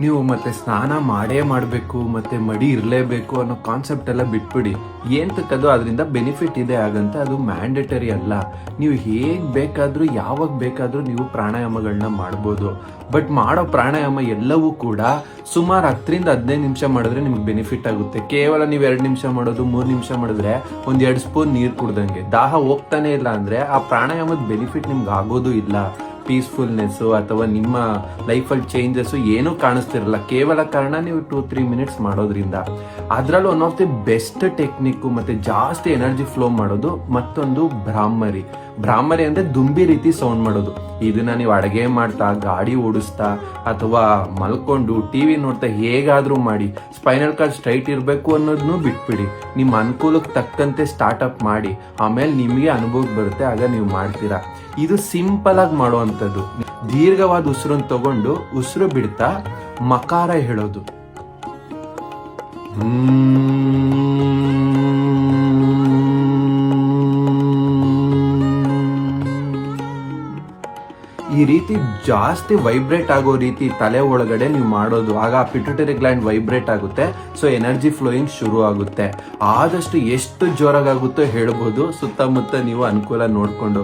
ನೀವು ಮತ್ತೆ ಸ್ನಾನ ಮಾಡಬೇಕು ಮತ್ತೆ ಮಡಿ ಇರಲೇಬೇಕು ಅನ್ನೋ ಕಾನ್ಸೆಪ್ಟ್ ಎಲ್ಲ ಬಿಟ್ಬಿಡಿ. ಏಂತಕ್ಕದು ಅದರಿಂದ ಬೆನಿಫಿಟ್ ಇದೆ ಆಗಂತ ಅದು ಮ್ಯಾಂಡೇಟರಿ ಅಲ್ಲ. ನೀವು ಹೇಗೆ ಬೇಕಾದರೂ ಯಾವಾಗ ಬೇಕಾದರೂ ನೀವು ಪ್ರಾಣಾಯಾಮಗಳನ್ನ ಮಾಡ್ಬೋದು. ಬಟ್ ಮಾಡೋ ಪ್ರಾಣಾಯಾಮ ಎಲ್ಲವೂ ಕೂಡ ಸುಮಾರು 10-15 ನಿಮಿಷ ಮಾಡಿದ್ರೆ ನಿಮ್ಗೆ ಬೆನಿಫಿಟ್ ಆಗುತ್ತೆ. ಕೇವಲ ನೀವು 2 ನಿಮಿಷ ಮಾಡೋದು 3 ನಿಮಿಷ ಮಾಡಿದ್ರೆ 1-2 ಸ್ಪೂನ್ ನೀರು ಕುಡ್ದಂಗೆ ದಾಹ ಹೋಗ್ತಾನೆ ಇಲ್ಲ ಅಂದರೆ ಆ ಪ್ರಾಣಾಯಾಮದ ಬೆನಿಫಿಟ್ ನಿಮ್ಗೆ ಆಗೋದು ಇಲ್ಲ. ಪೀಸ್ಫುಲ್ನೆಸ್ಸು ಅಥವಾ ನಿಮ್ಮ ಲೈಫಲ್ಲಿ ಚೇಂಜಸ್ಸು ಏನೂ ಕಾಣಿಸ್ತಿರಲ್ಲ. ಕೇವಲ ಕಾರಣ ನೀವು 2-3 ಮಿನಿಟ್ಸ್ ಮಾಡೋದ್ರಿಂದ. ಅದರಲ್ಲೂ one of the best technique ಮತ್ತು ಜಾಸ್ತಿ ಎನರ್ಜಿ ಫ್ಲೋ ಮಾಡೋದು ಮತ್ತೊಂದು ಭ್ರಾಮರಿ. ಭ್ರಾಮರಿ ಅಂದರೆ ದುಂಬಿ ರೀತಿ ಸೌಂಡ್ ಮಾಡೋದು. ಇದನ್ನ ನೀವು ಅಡುಗೆ ಮಾಡ್ತಾ, ಗಾಡಿ ಓಡಿಸ್ತಾ ಅಥವಾ ಮಲ್ಕೊಂಡು ಟಿವಿ ನೋಡ್ತಾ ಹೇಗಾದರೂ ಮಾಡಿ. ಸ್ಪೈನಲ್ ಕಾರ್ಡ್ ಸ್ಟ್ರೈಟ್ ಇರಬೇಕು ಅನ್ನೋದನ್ನು ಬಿಟ್ಬಿಡಿ. ನಿಮ್ಮ ಅನುಕೂಲಕ್ಕೆ ತಕ್ಕಂತೆ ಸ್ಟಾರ್ಟಪ್ ಮಾಡಿ. ಆಮೇಲೆ ನಿಮಗೆ ಅನುಭವಕ್ಕೆ ಬರುತ್ತೆ, ಆಗ ನೀವು ಮಾಡ್ತೀರಾ. ಇದು ಸಿಂಪಲ್ ಆಗಿ ಮಾಡುವಂಥದ್ದು. ದೀರ್ಘವಾದ ಉಸಿರನ್ನು ತಗೊಂಡು ಉಸಿರು ಬಿಡ್ತಾ ಮಕಾರ ಹೇಳೋದು. ಈ ರೀತಿ ಜಾಸ್ತಿ ವೈಬ್ರೇಟ್ ಆಗೋ ರೀತಿ ತಲೆ ಒಳಗಡೆ ನೀವು ಮಾಡೋದು. ಆಗ ಪಿಟ್ಯುಟರಿ ಗ್ಲ್ಯಾಂಡ್ ವೈಬ್ರೇಟ್ ಆಗುತ್ತೆ. ಸೊ ಎನರ್ಜಿ ಫ್ಲೋಯಿಂಗ್ ಶುರು ಆಗುತ್ತೆ. ಆದಷ್ಟು ಎಷ್ಟು ಜೋರಾಗುತ್ತೋ ಹೇಳ್ಬೋದು. ಸುತ್ತಮುತ್ತ ನೀವು ಅನುಕೂಲ ನೋಡಿಕೊಂಡು